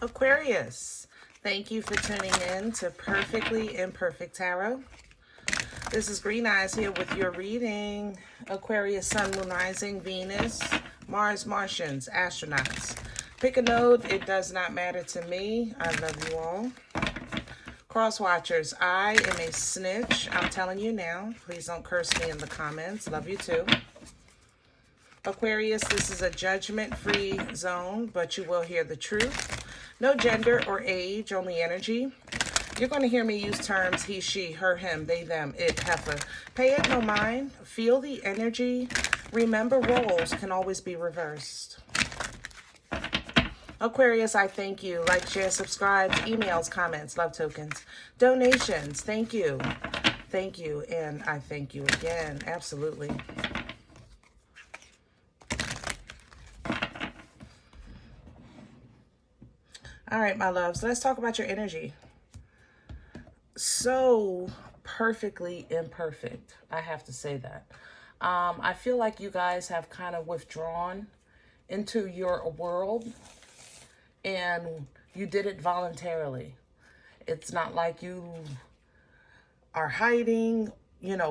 Aquarius, thank you for tuning in to Perfectly Imperfect Tarot. This is Green Eyes here with your reading. Aquarius, Sun, Moon, Rising, Venus, Mars, Martians, astronauts. Pick a node. It does not matter to me. I love you all. Cross watchers, I am a snitch. I'm telling you now. Please don't curse me in the comments. Love you too. Aquarius, this is a judgment-free zone, but you will hear the truth. No gender or age, only energy. You're going to hear me use terms he, she, her, him, they, them, it, heifer. Pay it no mind. Feel the energy. Remember, roles can always be reversed. Aquarius, I thank you. Like, share, subscribe, emails, comments, love tokens, donations. Thank you. Thank you. And I thank you again. Absolutely. All right, my loves, let's talk about your energy. So perfectly imperfect. I have to say that. I feel like you guys have kind of withdrawn into your world and you did it voluntarily. It's not like you are hiding,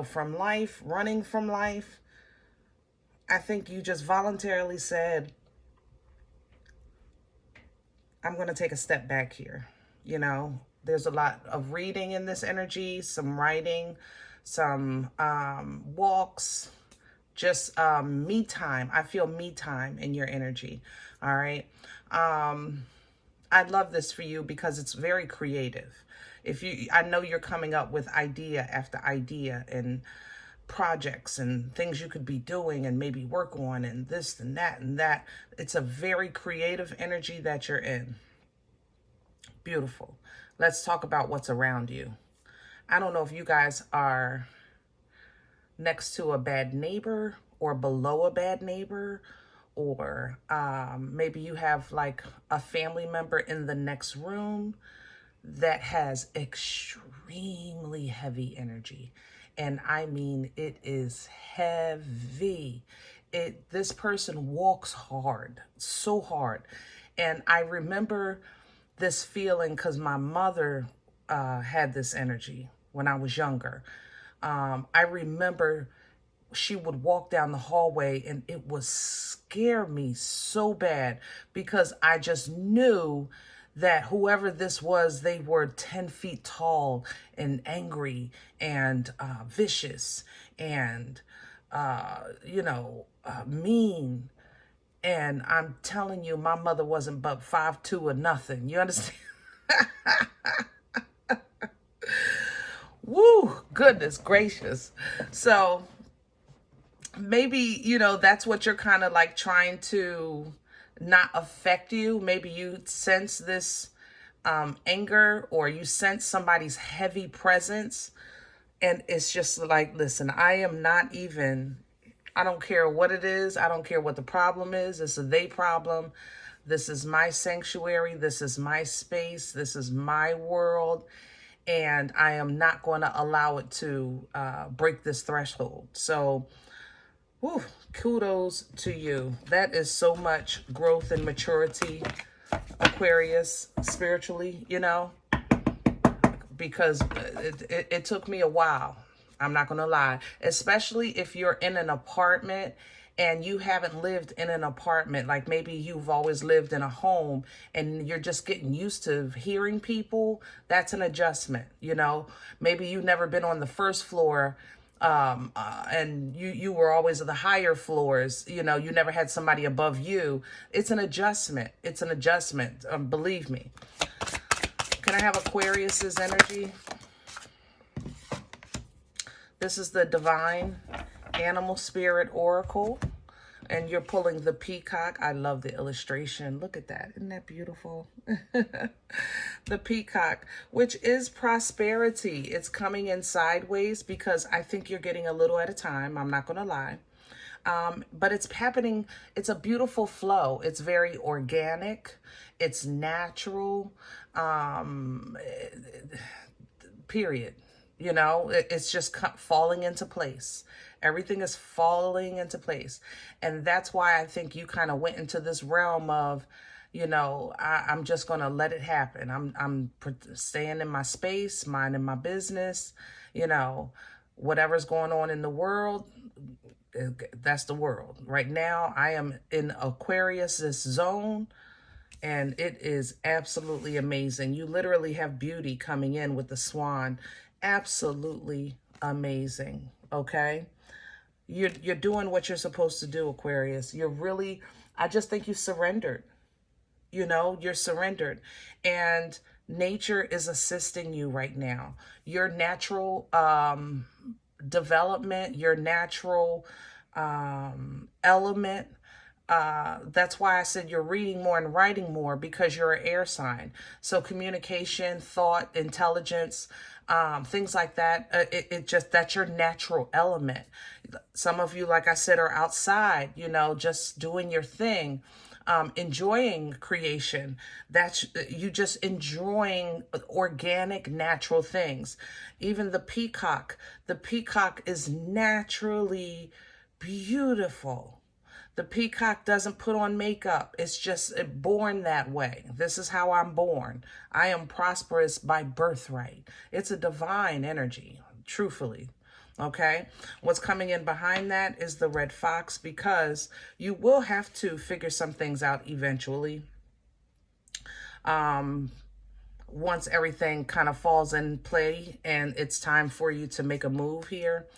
from life, running from life. I think you just voluntarily said, I'm going to take a step back here. There's a lot of reading in this energy, some writing, some walks, just me time. I feel me time in your energy. All right. I love this for you because it's very creative. I know you're coming up with idea after idea and projects and things you could be doing and maybe work on and this and that and that. It's a very creative energy that you're in. Beautiful. Let's talk about what's around you. I don't know if you guys are next to a bad neighbor or below a bad neighbor, or maybe you have like a family member in the next room that has extremely heavy energy. And I mean, it is heavy. This person walks hard, so hard. And I remember this feeling because my mother had this energy when I was younger. I remember she would walk down the hallway and it would scare me so bad because I just knew that whoever this was, they were 10 feet tall and angry and vicious and, mean. And I'm telling you, my mother wasn't but 5'2" or nothing. You understand? Woo, goodness gracious. So maybe, that's what you're kind of like trying to not affect you. Maybe you sense this anger, or you sense somebody's heavy presence. And it's just like, listen, I don't care what it is. I don't care what the problem is. It's a they problem. This is my sanctuary. This is my space. This is my world. And I am not going to allow it to break this threshold. So, whew, kudos to you. That is so much growth and maturity, Aquarius, spiritually, because it took me a while. I'm not going to lie, especially if you're in an apartment and you haven't lived in an apartment. Like maybe you've always lived in a home and you're just getting used to hearing people. That's an adjustment, Maybe you've never been on the first floor and you were always at the higher floors, you never had somebody above you. It's an adjustment. It's an adjustment. Believe me. Can I have Aquarius's energy? This is the Divine Animal Spirit Oracle, and you're pulling the peacock. I love the illustration. Look at that. Isn't that beautiful? The peacock, which is prosperity. It's coming in sideways because I think you're getting a little at a time. I'm not going to lie. But it's happening. It's a beautiful flow. It's very organic. It's natural. Period. It's just falling into place. Everything is falling into place. And that's why I think you kind of went into this realm of, You know, I'm just going to let it happen. I'm staying in my space, minding my business, you know, whatever's going on in the world, that's the world. Right now, I am in Aquarius, this zone, and it is absolutely amazing. You literally have beauty coming in with the swan. Absolutely amazing, okay? You're doing what you're supposed to do, Aquarius. You're really, I just think you surrendered. You know, you're surrendered. And nature is assisting you right now. Your natural development, your natural element. That's why I said you're reading more and writing more, because you're an air sign. So communication, thought, intelligence, things like that, it just, that's your natural element. Some of you, like I said, are outside, you know, just doing your thing. Enjoying creation. That's you just enjoying organic, natural things. Even the peacock is naturally beautiful. The peacock doesn't put on makeup. It's just born that way. This is how I'm born. I am prosperous by birthright. It's a divine energy, truthfully. Okay, what's coming in behind that is the red fox, because you will have to figure some things out eventually. Once everything kind of falls in play and it's time for you to make a move here.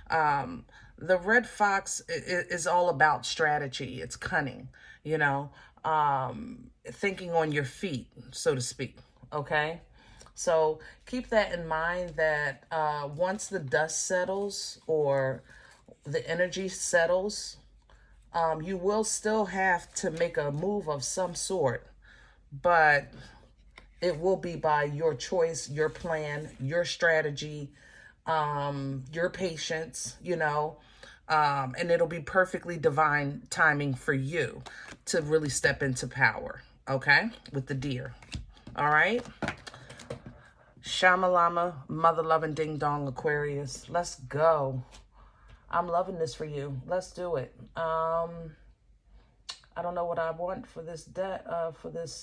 The red fox is all about strategy. It's cunning, you know, thinking on your feet, so to speak. Okay. So keep that in mind, that once the dust settles or the energy settles, you will still have to make a move of some sort, but it will be by your choice, your plan, your strategy, your patience, you know, and it'll be perfectly divine timing for you to really step into power, okay, with the deer. All right. Shamalama, mother loving ding dong, Aquarius. Let's go. I'm loving this for you. Let's do it. I don't know what I want for this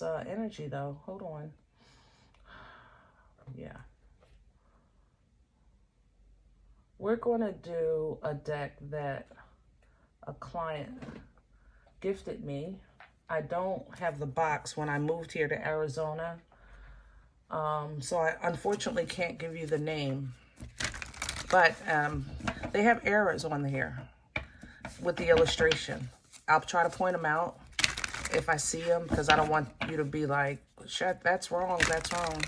energy though. Hold on. Yeah. We're going to do a deck that a client gifted me. I don't have the box when I moved here to Arizona. So I unfortunately can't give you the name, but they have errors on here with the illustration. I'll try to point them out if I see them, because I don't want you to be like, shit, that's wrong, that's wrong.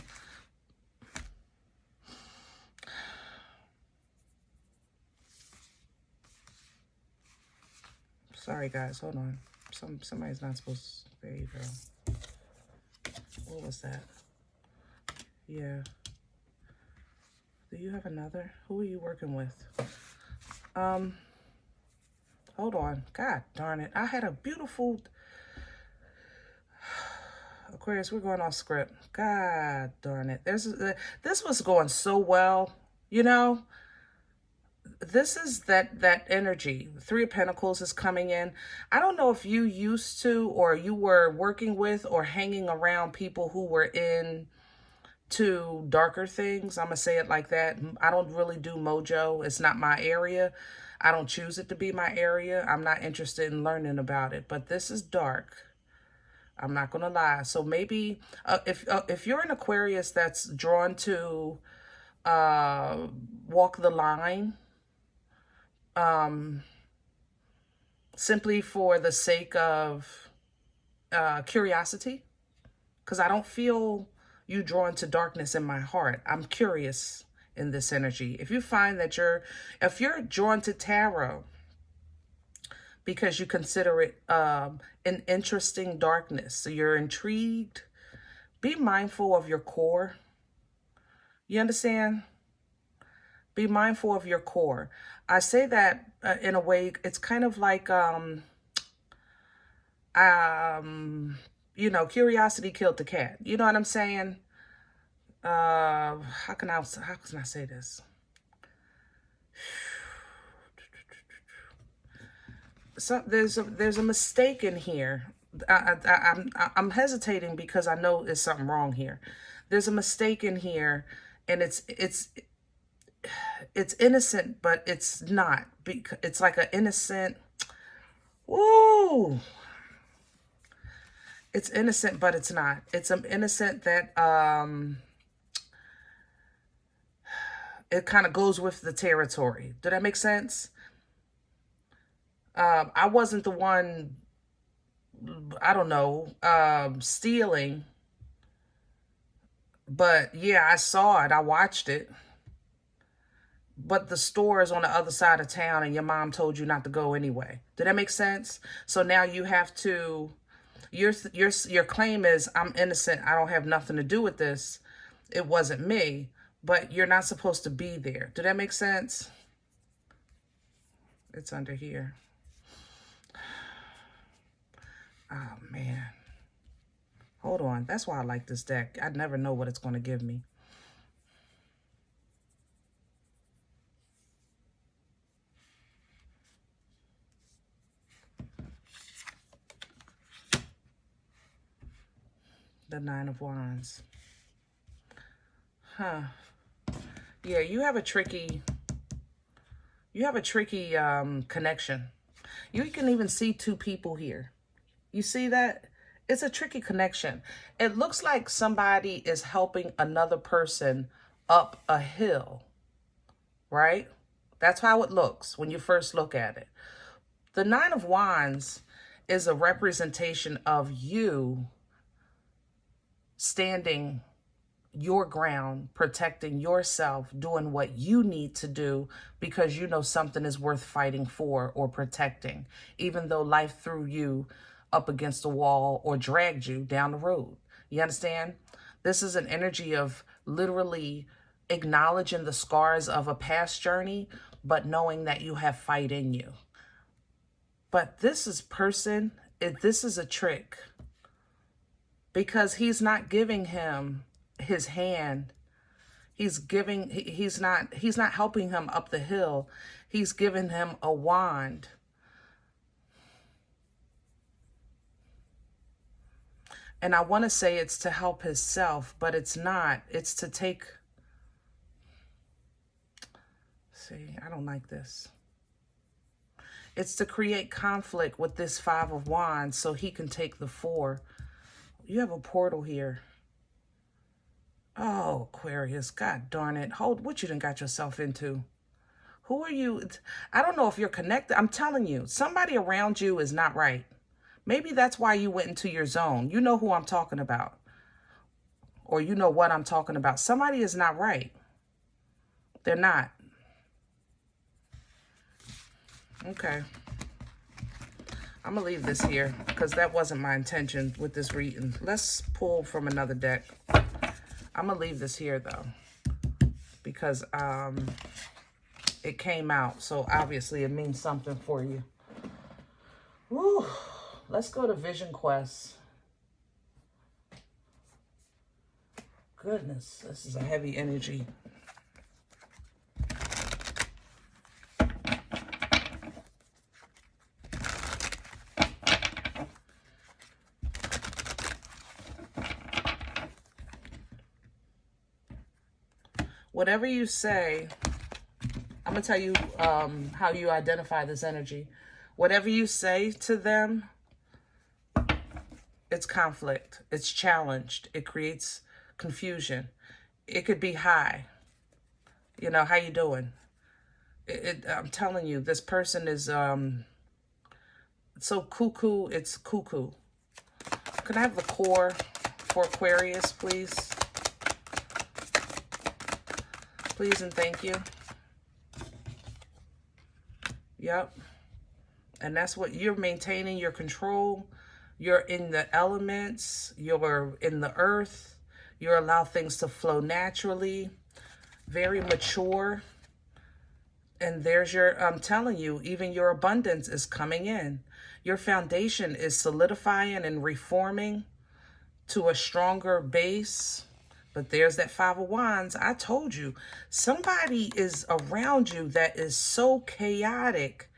Sorry guys, hold on. Somebody's not supposed to, there you go. What was that? Yeah. Do you have another? Who are you working with? Hold on. God darn it. I had a beautiful... Aquarius, we're going off script. God darn it. This was going so well, you know? This is that energy. The Three of Pentacles is coming in. I don't know if you used to, or you were working with or hanging around people who were in to darker things. I'm gonna say it like that. I don't really do mojo. It's not my area. I don't choose it to be my area. I'm not interested in learning about it, but this is dark. I'm not gonna lie. So maybe if you're an Aquarius that's drawn to walk the line, simply for the sake of curiosity, because I don't feel you drawn to darkness in my heart. I'm curious in this energy. If you find that if you're drawn to tarot because you consider it an interesting darkness, so you're intrigued, be mindful of your core. You understand? Be mindful of your core. I say that in a way, it's kind of like, you know, curiosity killed the cat. You know what I'm saying? How can I say this? So there's a mistake in here I'm hesitating because I know there's something wrong here. There's a mistake in here, and it's innocent, but it's not. It's like an innocent. Woo! It's innocent, but it's not. It's an innocent that it kind of goes with the territory. Did that make sense? I wasn't the one, I don't know, stealing. But yeah, I saw it. I watched it. But the store is on the other side of town and your mom told you not to go anyway. Did that make sense? So now you have to, your claim is, I'm innocent. I don't have nothing to do with this. It wasn't me. But you're not supposed to be there. Did that make sense? It's under here. Oh, man. Hold on. That's why I like this deck. I never know what it's going to give me. The Nine of Wands. Huh. Yeah, you have a tricky connection. You can even see two people here. You see that? It's a tricky connection. It looks like somebody is helping another person up a hill, right? That's how it looks when you first look at it. The Nine of Wands is a representation of you standing your ground, protecting yourself, doing what you need to do because you know something is worth fighting for or protecting, even though life threw you up against a wall or dragged you down the road. You understand? This is an energy of literally acknowledging the scars of a past journey, but knowing that you have fight in you. But this is this is a trick because he's not giving him his hand. He's not helping him up the hill. He's giving him a wand. And I want to say it's to help himself, but it's not. It's to take... See, I don't like this. It's to create conflict with this Five of Wands so he can take the Four. You have a portal here. Oh, Aquarius, God darn it. Hold, what you done got yourself into? Who are you? I don't know if you're connected. I'm telling you, somebody around you is not right. Maybe that's why you went into your zone. You know who I'm talking about. Or you know what I'm talking about. Somebody is not right. They're not. Okay. I'm going to leave this here because that wasn't my intention with this reading. Let's pull from another deck. I'm going to leave this here, though, because it came out. So, obviously, it means something for you. Woo. Let's go to Vision Quest. Goodness, this is a heavy energy. Whatever you say, I'm going to tell you how you identify this energy. Whatever you say to them, it's conflict. It's challenged. It creates confusion. It could be hi. You know, how you doing? I'm telling you, this person is so cuckoo. It's cuckoo. Can I have the core for Aquarius, please? Please and thank you. Yep. And that's what you're maintaining, your control. You're in the elements. You're in the earth. You allow things to flow naturally. Very mature. And there's your, I'm telling you, even your abundance is coming in. Your foundation is solidifying and reforming to a stronger base. But there's that Five of Wands. I told you, somebody is around you that is so chaotic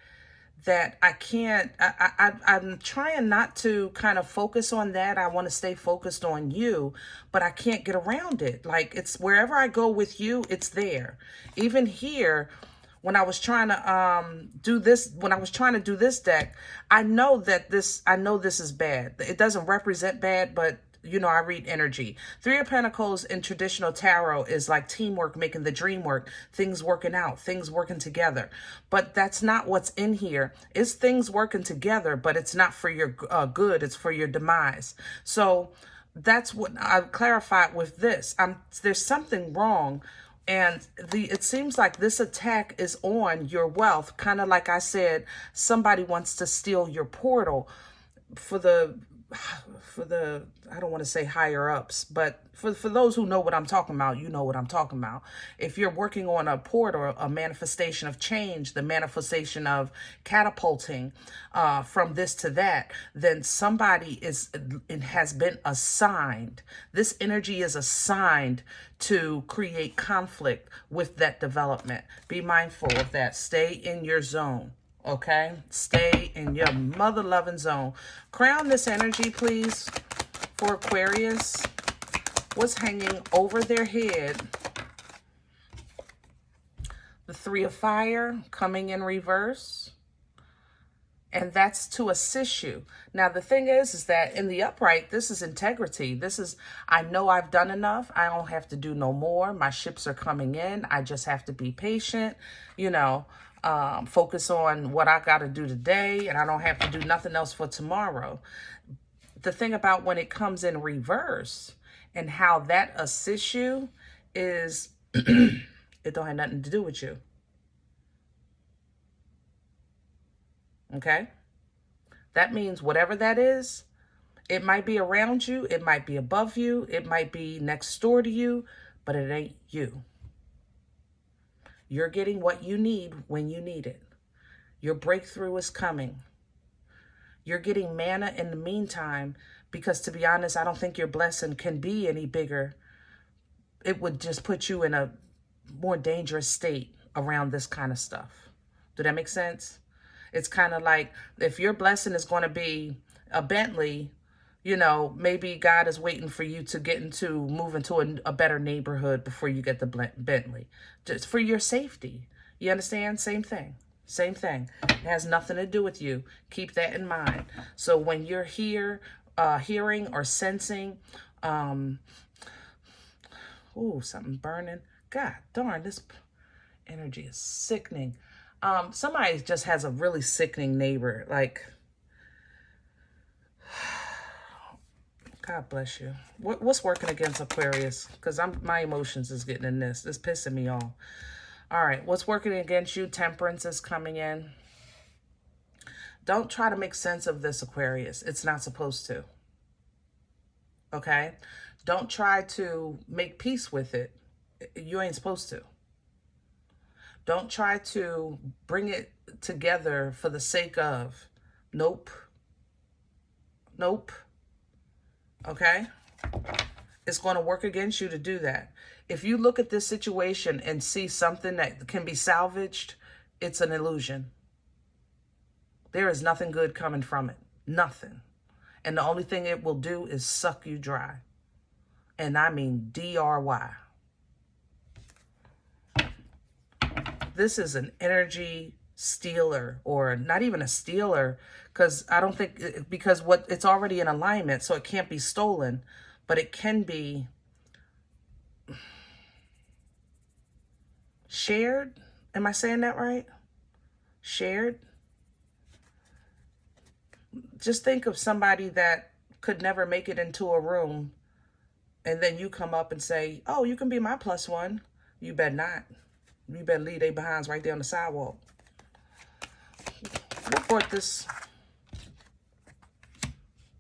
that I can't, I'm trying not to kind of focus on that. I want to stay focused on you, but I can't get around it. Like, it's wherever I go with you, it's there. Even here, when I was trying to do this, when I was trying to do this deck, I know this is bad. It doesn't represent bad, but you know, I read energy. Three of Pentacles in traditional tarot is like teamwork, making the dream work, things working out, things working together. But that's not what's in here. It's things working together, but it's not for your good. It's for your demise. So that's what I clarified with this. There's something wrong. And it seems like this attack is on your wealth. Kind of like I said, somebody wants to steal your portal for the I don't want to say higher ups, but for those who know what I'm talking about, you know what I'm talking about. If you're working on a portal, a manifestation of change, the manifestation of catapulting from this to that, then somebody has been assigned. This energy is assigned to create conflict with that development. Be mindful of that. Stay in your zone. Okay, stay in your mother-loving zone. Crown this energy, please, for Aquarius. What's hanging over their head? The Three of Fire coming in reverse. And that's to assist you. Now, the thing is that in the upright, this is integrity. This is, I know I've done enough. I don't have to do no more. My ships are coming in. I just have to be patient, you know. Focus on what I got to do today, and I don't have to do nothing else for tomorrow. The thing about when it comes in reverse and how that assists you is it don't have nothing to do with you. Okay? That means whatever that is, it might be around you, it might be above you, it might be next door to you, but it ain't you. You're getting what you need when you need it. Your breakthrough is coming. You're getting manna in the meantime because, to be honest, I don't think your blessing can be any bigger. It would just put you in a more dangerous state around this kind of stuff. Do that make sense? It's kind of like if your blessing is going to be a Bentley, you know, maybe God is waiting for you to move into a better neighborhood before you get the Bentley. Just for your safety. You understand? Same thing. Same thing. It has nothing to do with you. Keep that in mind. So when you're here, hearing or sensing, something burning. God darn, this energy is sickening. Somebody just has a really sickening neighbor. Like, God bless you. What's working against Aquarius? Because my emotions is getting in this. It's pissing me off. All right. What's working against you? Temperance is coming in. Don't try to make sense of this, Aquarius. It's not supposed to. Okay? Don't try to make peace with it. You ain't supposed to. Don't try to bring it together for the sake of. Nope. Nope. Okay? It's going to work against you to do that. If you look at this situation and see something that can be salvaged, it's an illusion. There is nothing good coming from it. Nothing. And the only thing it will do is suck you dry. And I mean D-R-Y. This is an energy stealer, or not even a stealer, because I don't think, because it's already in alignment, so it can't be stolen, but it can be shared. Am I saying that right? Shared. Just think of somebody that could never make it into a room, and then you come up and say, oh, you can be my plus one. You better not. You better leave their behinds right there on the sidewalk. What brought this?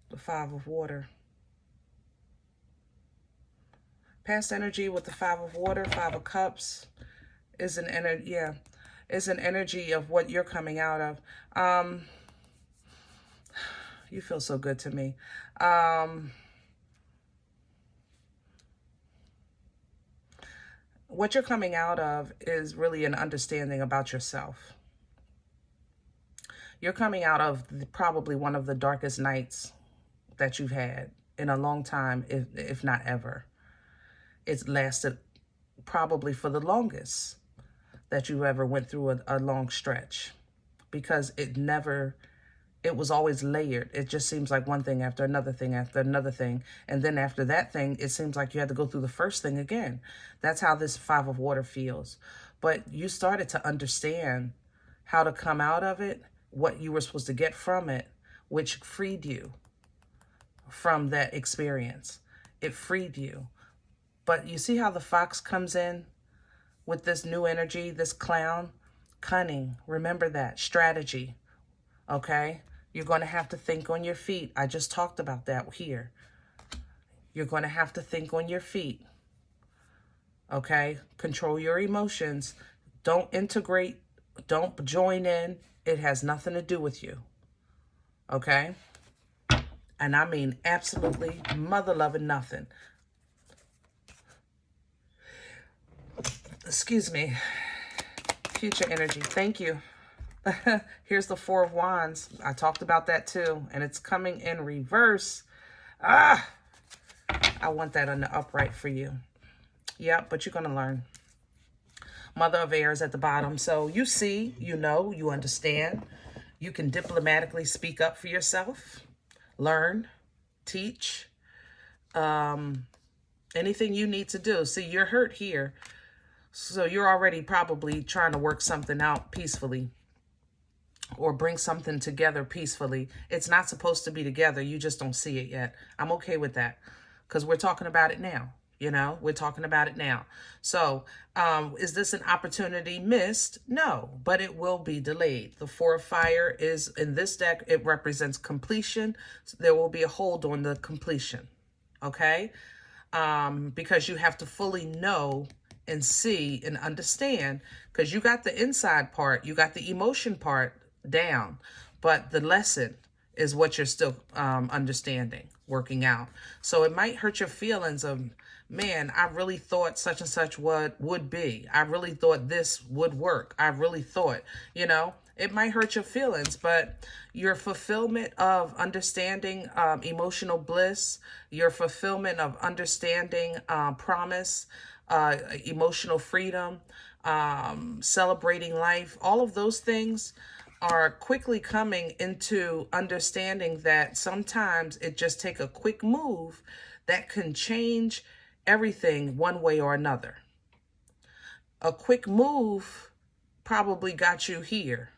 The Five of Water. Past energy with the Five of Water, Five of Cups is an energy. Yeah, is an energy of what you're coming out of. You feel so good to me. What you're coming out of is really an understanding about yourself. You're coming out of probably one of the darkest nights that you've had in a long time, if not ever. It's lasted probably for the longest that you ever went through a long stretch, because it was always layered. It just seems like one thing after another thing after another thing. And then after that thing, it seems like you had to go through the first thing again. That's how this Five of Water feels. But you started to understand how to come out of it, what you were supposed to get from it, which freed you from that experience. It freed you. But you see how the fox comes in with this new energy, this clown? Cunning. Remember that. Strategy. Okay? You're going to have to think on your feet. I just talked about that here. You're going to have to think on your feet. Okay? Control your emotions. Don't integrate. Don't join in. It has nothing to do with you. Okay? And I mean absolutely mother-loving nothing. Excuse me. Future energy. Thank you. Here's the Four of Wands. I talked about that too. And it's coming in reverse. I want that on the upright for you. Yeah, but you're going to learn. Mother of Air is at the bottom. So you see, you know, you understand. You can diplomatically speak up for yourself. Learn. Teach. Anything you need to do. See, you're hurt here. So you're already probably trying to work something out peacefully, or bring something together peacefully. It's not supposed to be together. You just don't see it yet. I'm okay with that, because we're talking about it now. You know, we're talking about it now. So is this an opportunity missed? No, but it will be delayed. The Four of Fire is in this deck. It represents completion. So there will be a hold on the completion. Okay. Because you have to fully know and see and understand, because you got the inside part, you got the emotion part down, but the lesson is what you're still understanding, working out. So it might hurt your feelings of, man, I really thought such and such would be. I really thought this would work. I really thought, you know, it might hurt your feelings, but your fulfillment of understanding emotional bliss, your fulfillment of understanding promise, emotional freedom, celebrating life, all of those things are quickly coming into understanding that sometimes it just takes a quick move that can change everything one way or another. A quick move probably got you here,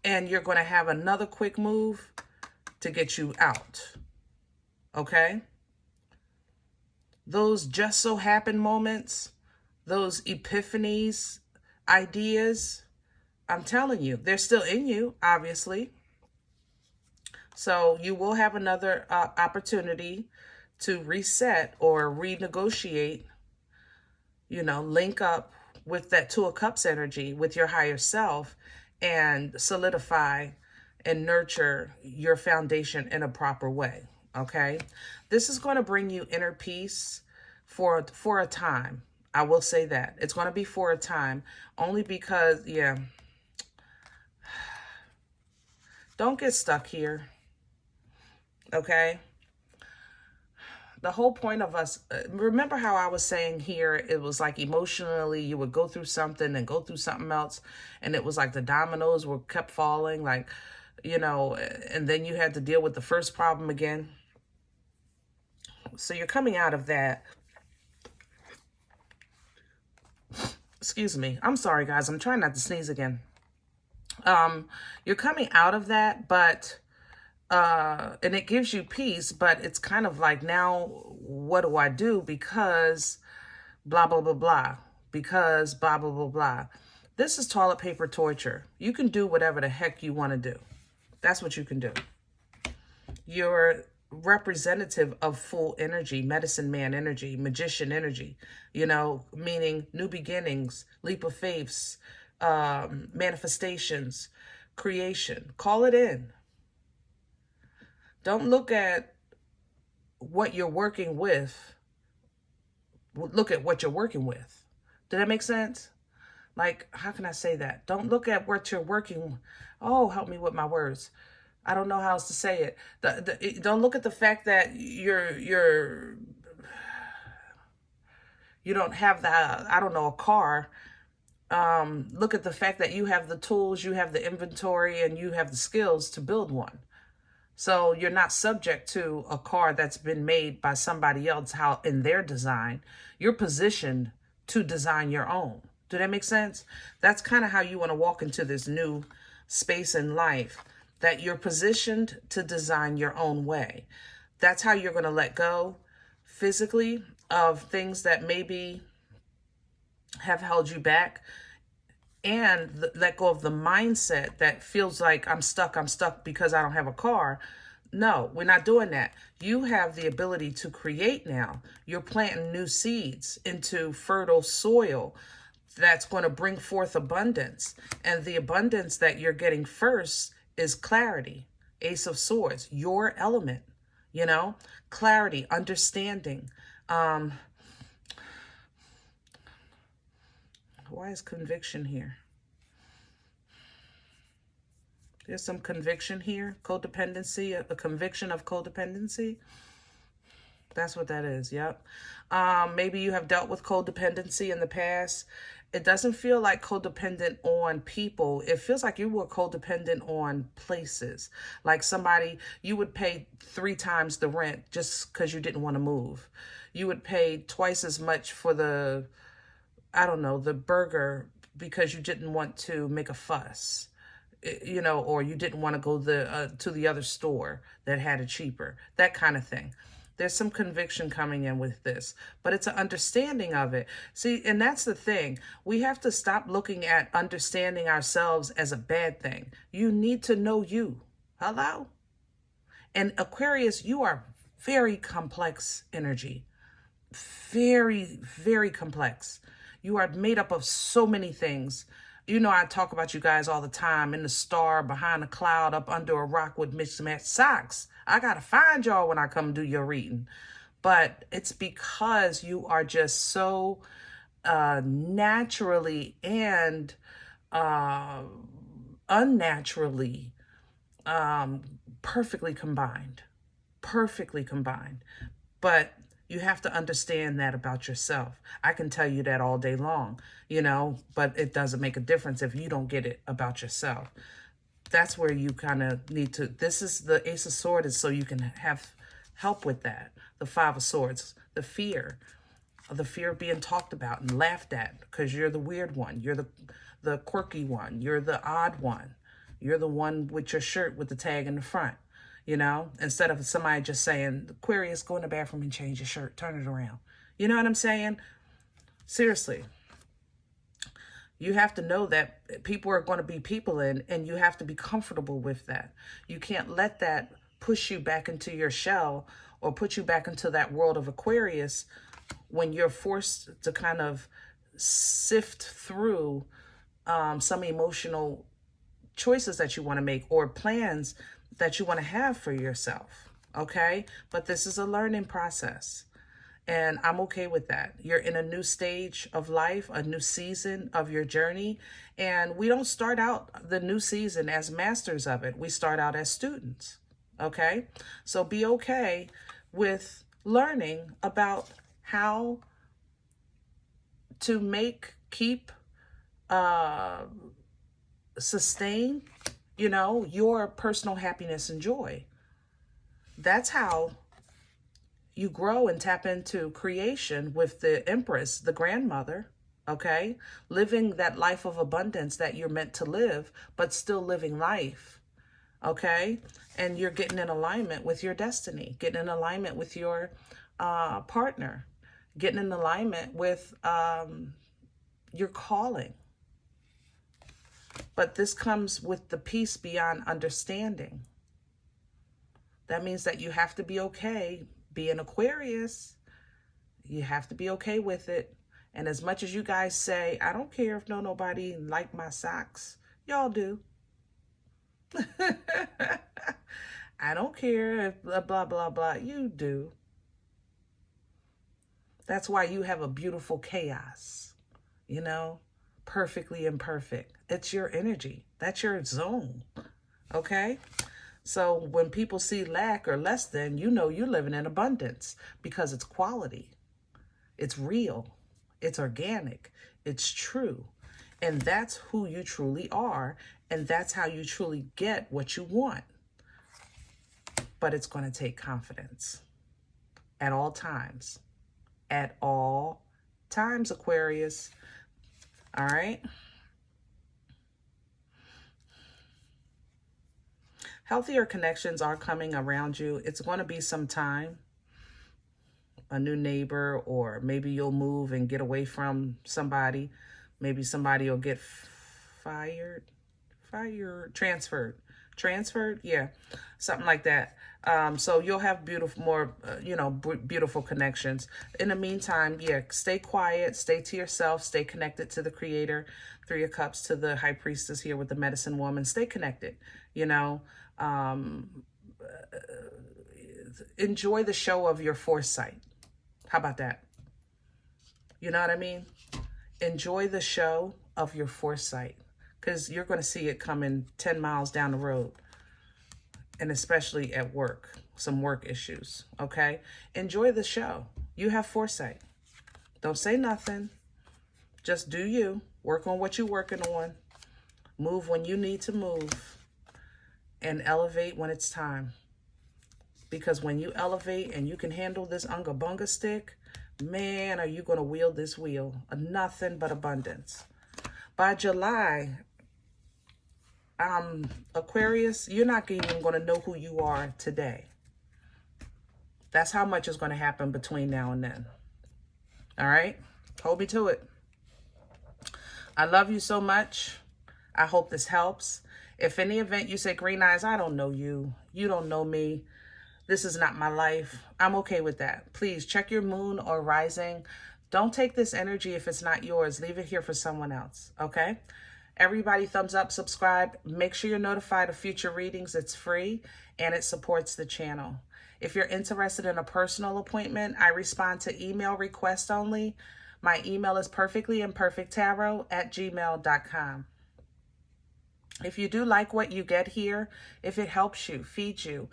and you're going to have another quick move to get you out. Okay? Those just so happen moments, those epiphanies, ideas, I'm telling you, they're still in you, obviously. So you will have another opportunity to reset or renegotiate, you know, link up with that Two of Cups energy with your higher self and solidify and nurture your foundation in a proper way. Okay, this is going to bring you inner peace for a time. I will say that it's going to be for a time, only because, yeah, don't get stuck here. Okay, the whole point of us, remember how I was saying here, it was like emotionally you would go through something and go through something else, and it was like the dominoes were kept falling, like, you know, and then you had to deal with the first problem again. So you're coming out of that. Excuse me. I'm sorry, guys. I'm trying not to sneeze again. You're coming out of that, but, and it gives you peace, but it's kind of like, now what do I do? Because blah, blah, blah, blah. Because blah, blah, blah, blah. This is toilet paper torture. You can do whatever the heck you want to do. That's what you can do. You're representative of full energy, medicine man energy, magician energy, you know, meaning new beginnings, leap of faiths, manifestations, creation. Call it in. Don't look at what you're working with. Look at what you're working with. Did that make sense? Like, how can I say that? Don't look at what you're working. Oh, help me with my words. I don't know how else to say it. Don't look at the fact that you don't have the, I don't know, a car. Look at the fact that you have the tools, you have the inventory, and you have the skills to build one. So you're not subject to a car that's been made by somebody else, how in their design. You're positioned to design your own. Do that make sense? That's kind of how you want to walk into this new space in life, that you're positioned to design your own way. That's how you're going to let go physically of things that maybe have held you back, and let go of the mindset that feels like I'm stuck because I don't have a car. No, we're not doing that. You have the ability to create now. You're planting new seeds into fertile soil that's going to bring forth abundance. And the abundance that you're getting first is clarity. Ace of Swords, your element, clarity, understanding. Why is conviction here? There's some conviction here. Codependency, a conviction of codependency. That's what that is. Yep. Maybe you have dealt with codependency in the past. It doesn't feel like codependent on people. It feels like you were codependent on places. Like somebody, you would pay 3 times the rent just because you didn't want to move. You would pay twice as much for the, I don't know, the burger because you didn't want to make a fuss, or you didn't want to go to the other store that had it cheaper, that kind of thing. There's some conviction coming in with this, but it's an understanding of it. See, and that's the thing. We have to stop looking at understanding ourselves as a bad thing. You need to know you. Hello? And Aquarius, you are very complex energy. Very, very complex. You are made up of so many things. I talk about you guys all the time, in the star, behind a cloud, up under a rock with mismatched socks. I got to find y'all when I come do your reading. But it's because you are just so naturally and unnaturally perfectly combined. Perfectly combined. But you have to understand that about yourself. I can tell you that all day long, but it doesn't make a difference if you don't get it about yourself. That's where you kind of need to, this is the Ace of Swords, is so you can have help with that. The Five of Swords, the fear of being talked about and laughed at because you're the weird one. You're the quirky one. You're the odd one. You're the one with your shirt with the tag in the front. Instead of somebody just saying, Aquarius, go in the bathroom and change your shirt, turn it around. You know what I'm saying? Seriously. You have to know that people are going to be people, and you have to be comfortable with that. You can't let that push you back into your shell or put you back into that world of Aquarius when you're forced to kind of sift through some emotional choices that you want to make or plans that you want to have for yourself, okay? But this is a learning process, and I'm okay with that. You're in a new stage of life, a new season of your journey, and we don't start out the new season as masters of it. We start out as students, okay? So be okay with learning about how to sustain your personal happiness and joy. That's how you grow and tap into creation with the Empress, the grandmother, okay? Living that life of abundance that you're meant to live, but still living life, okay? And you're getting in alignment with your destiny, getting in alignment with your partner, getting in alignment with your calling. But this comes with the peace beyond understanding. That means that you have to be okay being Aquarius. You have to be okay with it. And as much as you guys say, I don't care if nobody like my socks, y'all do. I don't care if blah, blah, blah, blah. You do. That's why you have a beautiful chaos, perfectly imperfect. It's your energy. That's your zone. Okay? So when people see lack or less than, you know you're living in abundance because it's quality. It's real. It's organic. It's true. And that's who you truly are. And that's how you truly get what you want. But it's going to take confidence at all times. At all times, Aquarius. All right? Healthier connections are coming around you. It's going to be some time. A new neighbor, or maybe you'll move and get away from somebody. Maybe somebody will get transferred. Yeah, something like that. So you'll have beautiful connections. In the meantime, yeah, stay quiet, stay to yourself, stay connected to the Creator. 3 of Cups to the High Priestess here with the Medicine Woman. Stay connected, enjoy the show of your foresight. How about that? You know what I mean? Enjoy the show of your foresight, because you're going to see it coming 10 miles down the road, and especially at work, some work issues, okay? Enjoy the show. You have foresight. Don't say nothing. Just do you. Work on what you're working on. Move when you need to move, and elevate when it's time. Because when you elevate and you can handle this unga bunga stick, man, are you going to wield this wheel of nothing but abundance. By July, Aquarius, you're not even going to know who you are today. That's how much is going to happen between now and then. All right? Hold me to it. I love you so much. I hope this helps. If in the event you say, Green Eyes, I don't know you. You don't know me. This is not my life. I'm okay with that. Please check your moon or rising. Don't take this energy if it's not yours. Leave it here for someone else, okay? Everybody, thumbs up, subscribe. Make sure you're notified of future readings. It's free, and it supports the channel. If you're interested in a personal appointment, I respond to email requests only. My email is perfectlyimperfecttarot@gmail.com. If you do like what you get here, if it helps you, feeds you,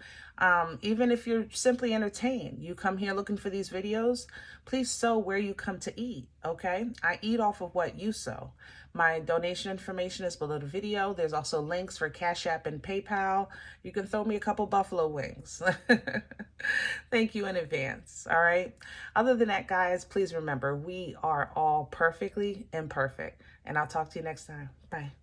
even if you're simply entertained, you come here looking for these videos, please sow where you come to eat, okay? I eat off of what you sow. My donation information is below the video. There's also links for CashApp and PayPal. You can throw me a couple buffalo wings. Thank you in advance, all right? Other than that, guys, please remember, we are all perfectly imperfect. And I'll talk to you next time. Bye.